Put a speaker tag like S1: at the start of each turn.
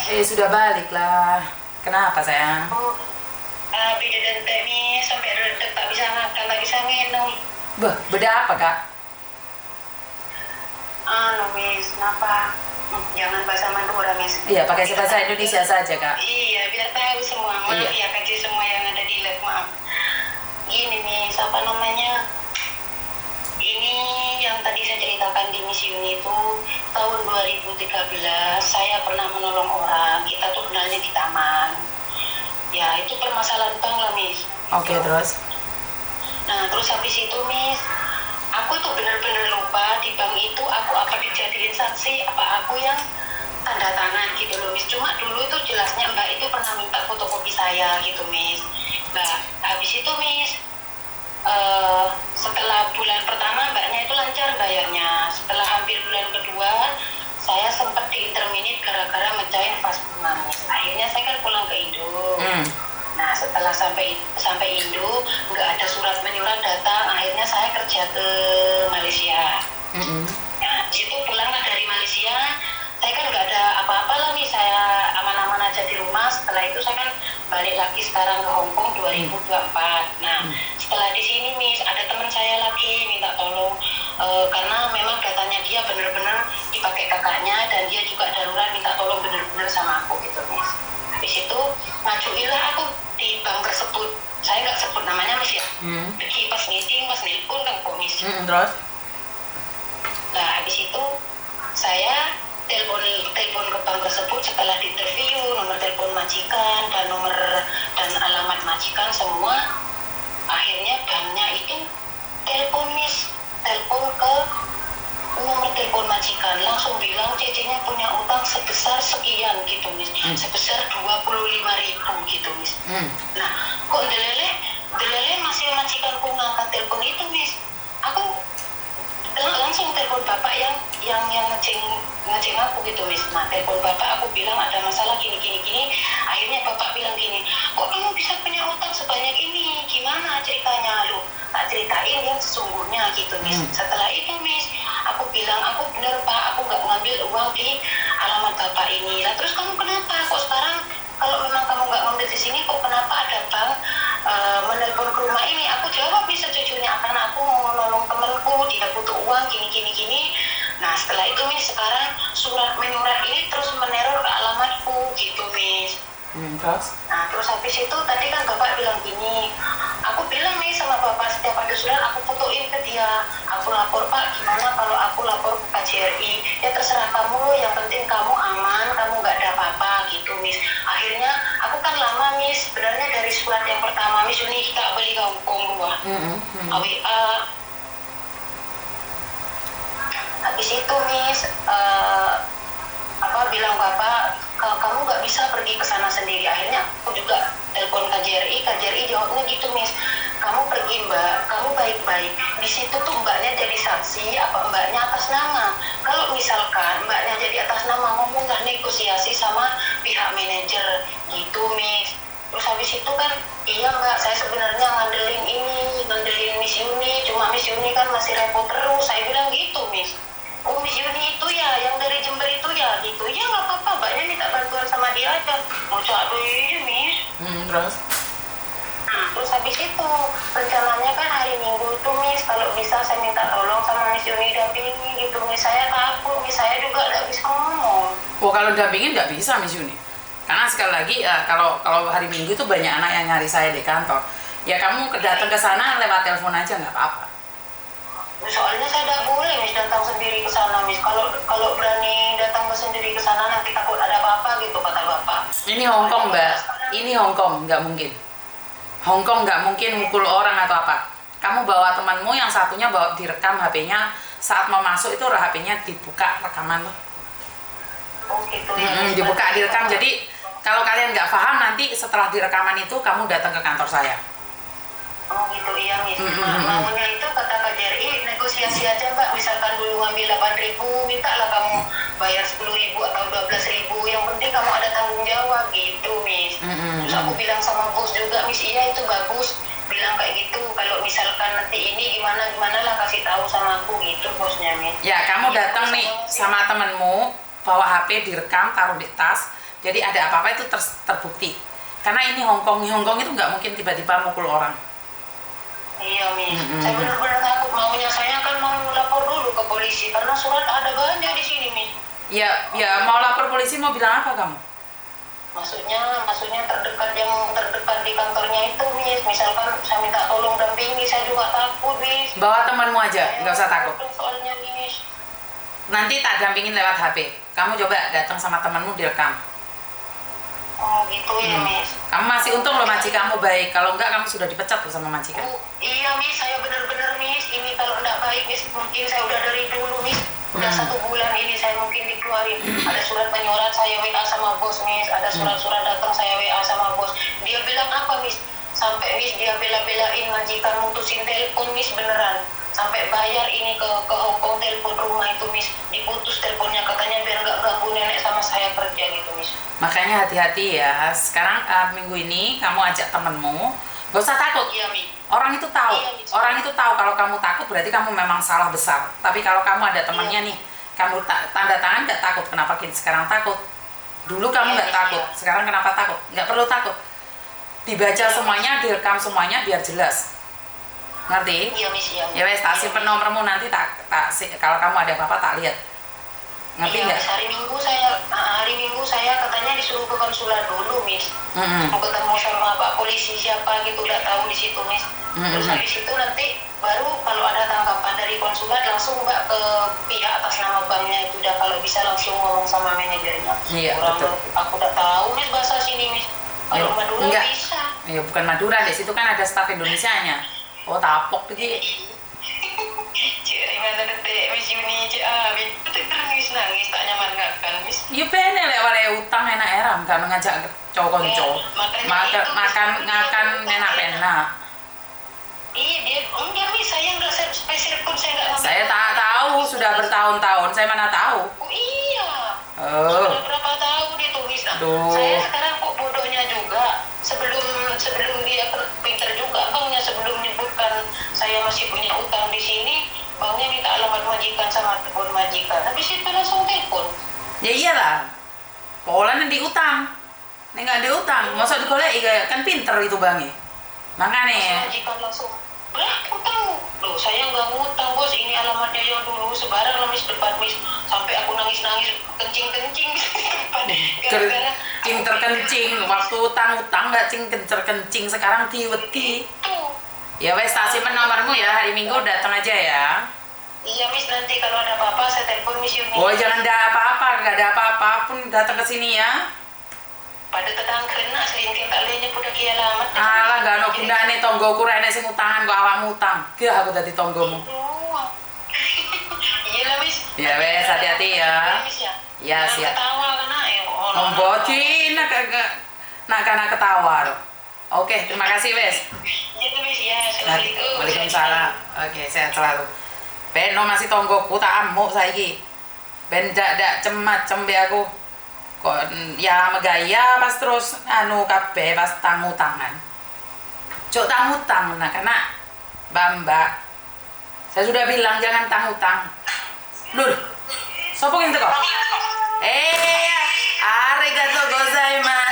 S1: Sudah balik lah. Kenapa sayang?
S2: Oh, beda dan Miss, sampai redek tak bisa makan, tak bisa minum.
S1: Beda apa kak?
S2: Miss, kenapa? Jangan bahasa Madura, Miss.
S1: Iya, pakai bahasa Indonesia saja kak.
S2: Iya, biar tahu semua. Maaf
S1: Iya.
S2: ya, kecil semua yang ada di lab, maaf. Gini, Miss, apa namanya? Ini yang tadi saya ceritakan di Miss Yuni itu tahun 2013 saya pernah menolong orang. Kita tuh kenalnya di taman. Ya, itu permasalahan bank lah, Miss.
S1: Oke, terus?
S2: Nah, terus habis itu, Miss, aku tuh bener-bener lupa di bank itu aku apa dijadiin saksi, apa aku yang tanda tangan gitu loh, Miss. Cuma dulu itu jelasnya Mbak itu pernah minta fotokopi saya gitu, Miss. Nah, habis itu, Miss, setelah bulan pertama Mbaknya itu lancar bayarnya. Setelah hampir bulan kedua, saya sempat diinterminate gara-gara mecahin vas bunga, Miss. Akhirnya saya kan pulang ke Indo. Nah, setelah sampai Indo, nggak ada surat menyurat datang. Akhirnya saya kerja ke Malaysia. Nah, situ pulanglah dari Malaysia. Saya kan nggak ada apa-apa lah nih. Saya aman-aman aja di rumah. Setelah itu saya kan balik lagi sekarang ke Hong Kong 2024. Nah, setelah di sini, Miss, ada teman saya lagi minta tolong karena memang datanya dia benar-benar dipakai kakaknya dan dia juga darurat minta tolong benar-benar sama aku gitu, Miss. Habis itu ngajuinlah aku di bank tersebut. Saya nggak sebut namanya, Miss ya. Jadi pas meeting, pas nelpon kan kok, Miss.
S1: Terus?
S2: Nah, habis itu saya telepon ke bank tersebut. Setelah diinterview nomor telepon majikan dan nomor dan alamat majikan semua, akhirnya banknya itu telepon, Miss, telepon ke nomor telepon majikan, langsung bilang cicinya punya utang sebesar sekian gitu, Miss. Sebesar 25.000 gitu, Miss. Nah, kok delele masih majikanku ngangkat telepon itu, Miss. Aku langsung telepon bapak yang ngeceng aku gitu, Miss. Nah, telepon bapak, aku bilang ada masalah gini. Akhirnya bapak bilang gini, kok kamu bisa punya utang sebanyak ini, gimana ceritanya? Lu tak ceritain yang sesungguhnya gitu, Miss. Setelah itu, Miss, aku bilang, aku bener Pak, aku nggak ngambil uang di alamat bapak ini. Lah terus kamu kenapa kok sekarang kalau memang kamu nggak ngambil di sini, kok kenapa ada bank menelpon ke rumah ini? Aku jawab bisa jujurnya, karena aku mau nolong temanku, dia butuh uang gini. Nah, setelah itu, Miss, sekarang surat menyurat ini terus meneror ke alamatku gitu, Miss.
S1: Terus?
S2: Nah, terus habis itu tadi kan bapak bilang gini, aku bilang nih sama bapak, setiap ada surat aku fotoin ke dia. Aku lapor, Pak, gimana kalau aku lapor ke KJRI? Ya terserah kamu, yang penting kamu aman, kamu nggak ada apa-apa gitu, Miss. Akhirnya aku kan lama, Miss, sebenarnya dari surat yang pertama, Miss, ini kita beli ke Hong Kong dua. Habis itu, Miss, bilang bapak, kamu nggak bisa pergi ke sana sendiri. Akhirnya aku juga telepon KJRI jawabnya gitu, Miss, kamu pergi Mbak, kamu baik-baik. Di situ tuh mbaknya jadi saksi, apa mbaknya atas nama. Kalau misalkan mbaknya jadi atas nama, ngomonglah negosiasi sama pihak manajer gitu, Miss. Terus habis itu kan, iya Mbak, saya sebenarnya ngandelin Miss Yuni, cuma Miss Yuni kan masih repot terus. Saya bilang gitu, Miss. Oh, Miss Yuni itu ya, yang dari Jember itu ya, gitu. Ya nggak apa-apa, mbaknya minta bantuan sama dia aja. Mau coba aja, Miss.
S1: Terus?
S2: Nah, terus habis itu, rencananya kan hari Minggu itu, Miss, kalau bisa saya minta tolong sama Miss Yuni dampingi gitu, Miss. Saya takut, Miss, saya juga nggak bisa ngomong.
S1: Oh, kalau dampingin nggak bisa, Miss Yuni. Karena sekali lagi, kalau hari Minggu itu banyak anak yang nyari saya di kantor. Ya kamu datang ke sana lewat telepon aja nggak apa-apa.
S2: Soalnya saya tidak boleh, Miss, datang sendiri ke sana, Miss. Kalau berani datang sendiri ke sana, nanti takut ada apa-apa gitu, kata bapak.
S1: Ini Hong Kong, Mbak. Ini Hong Kong, nggak mungkin. Hong Kong nggak mungkin mukul orang atau apa. Kamu bawa temanmu, yang satunya bawa direkam HP-nya, saat mau masuk itu HP-nya dibuka rekaman loh.
S2: Oh gitu ya.
S1: Dibuka, direkam. Jadi kalau kalian nggak paham, nanti setelah direkaman itu kamu datang ke kantor saya.
S2: Oh gitu, iya, Miss. Maunya itu kata KJRI, negosiasi aja Mbak, misalkan dulu ngambil 8.000, minta lah kamu bayar 10.000 atau 12.000, yang penting kamu ada tanggung jawab gitu, Miss. Terus aku bilang sama bos juga, Miss, iya itu bagus, bilang kayak gitu, kalau misalkan nanti ini gimana lah kasih tahu sama aku gitu, bosnya, Miss.
S1: Ya, kamu datang nih sama temenmu, bawa HP direkam, taruh di tas, Jadi ada apa-apa itu terbukti. Karena ini Hongkong itu nggak mungkin tiba-tiba mukul orang.
S2: Iya, Miss. Saya benar-benar takut. Maunya saya kan mau lapor dulu ke polisi karena surat ada banyak di sini, Miss.
S1: Ya mau lapor polisi mau bilang apa kamu?
S2: Maksudnya terdekat di kantornya itu, Miss. Misalkan saya minta tolong dampingi, saya juga takut, Miss.
S1: Bawa temanmu aja, nggak usah takut.
S2: Soalnya, Miss.
S1: Nanti tak dampingin lewat HP. Kamu coba datang sama temanmu direkam.
S2: Oh gitu ya, Miss.
S1: Kamu masih untung loh majikanmu baik. Kalau enggak kamu sudah dipecat tuh sama majikan.
S2: Iya, Miss. Saya benar-benar, Miss. Ini kalau enggak baik, Miss. Mungkin saya udah dari dulu, Miss. Udah 1 bulan ini saya mungkin dikeluarin. Ada surat penyurat saya WA sama bos, Miss. Ada surat-surat datang saya WA sama bos. Dia bilang apa, Miss? Sampai, Miss, dia bela-belain majikan mutusin telepon, Miss, beneran. Sampai bayar ini ke Hongkong telepon rumah itu, Miss. Diputus teleponnya katanya biar nggak ganggu nenek sama saya kerja gitu, Miss.
S1: Makanya hati-hati ya. Sekarang minggu ini kamu ajak temenmu, gak usah takut.
S2: Iya, Miss.
S1: Orang itu tahu.
S2: Iya, Miss.
S1: Orang itu tahu kalau kamu takut berarti kamu memang salah besar. Tapi kalau kamu ada temannya nih, kamu tanda tangan gak takut. Kenapa sekarang takut? Dulu kamu
S2: Iya,
S1: gak
S2: Miss,
S1: takut.
S2: iya.
S1: Sekarang kenapa takut? Gak perlu takut. Dibaca semuanya, direkam semuanya biar jelas. Ngerti?
S2: Iya, Miss. Iya, Miss.
S1: Ya wes, tak
S2: Iya,
S1: simpen
S2: Miss.
S1: nomormu nanti kalau kamu ada apa-apa tak lihat. Ngerti
S2: Iya,
S1: nggak?
S2: Miss. Hari Minggu saya katanya disuruh ke konsulat dulu, Miss. Mau ketemu sama Pak polisi siapa gitu, udah tahu di situ, Miss. Terus habis itu nanti baru kalau ada tanggapan dari konsulat langsung Mbak ke pihak atas nama banknya itu, udah kalau bisa langsung ngomong sama manajernya.
S1: Iya,
S2: Kurang
S1: betul.
S2: aku udah tahu, Miss, bahasa sini, Miss. Kalau Madura
S1: enggak.
S2: bisa.
S1: Ya bukan Madura, di situ kan ada staf Indonesianya. Oh tapok lagi.
S2: Cik ringan detik, Miss Yuni, Cik Miss. Itu nangis tak nyaman nggak kan, Miss?
S1: Ya pene lek wale utang enak eram kan ngajak cowok konco. Makan enak-enak.
S2: Iya, dia enggak, Miss. Saya nggak spesial pun saya nggak.
S1: Saya tak tahu sudah bertahun-tahun, saya mana tahu.
S2: Oh iya.
S1: Oh.
S2: Sudah berapa tahun itu, Miss?
S1: Aduh.
S2: Saya sekarang kok bodohnya juga. Sebelum dia pintar juga banknya, sebelum menyebutkan saya masih punya utang di sini, banknya minta alamat majikan sama telepon majikan. Habis itu langsung telepon.
S1: Ya iyalah. Polan yang diutang. Nek nggak diutang, masa digoleki kayak kan pinter itu bangi. Makanya
S2: Majikan langsung, berapa utang? Loh, saya nggak ngutang, bos. Ini alamatnya yang dulu. Sebarang lah, Miss, depan, Miss. Sampai aku nangis-nangis, kencing-kencing. Gara-gara
S1: kencing waktu utang nggak kencer-kencing sekarang diweti.
S2: itu.
S1: Ya wes tak simpen nomormu ya, hari Minggu datang aja ya.
S2: Iya, Miss, nanti kalau ada apa-apa saya telepon Miss Yuni.
S1: Oh jangan ada apa-apa, nggak ada apa-apa pun datang ke sini ya.
S2: Pada tetang kena selingkin kalinya udah kia alamat.
S1: Alah gak ada gunane tonggoku rene sing utangan kok awakmu utang. Gah aku dadi tonggomu.
S2: Iya lah, Miss.
S1: Ya wes hati-hati ya.
S2: Miss, ya.
S1: Ya
S2: Jangan
S1: siap.
S2: ketawa karena ya.
S1: Membodi nak karena ketawa. Oke, terima kasih wes.
S2: Iya tuh, Miss, ya. Assalamualaikum.
S1: Waalaikumsalam. Oke, sehat selalu. Ben no masih tonggoku tak amuk saiki. Ben dak cembe aku. Kok ya megaya pas terus anu kabeh pas tangan. Cuk tangutang nah karena Mbak. Saya sudah bilang jangan tangutang. Lur. Sopo yang teko? Arigatou gozaimasu.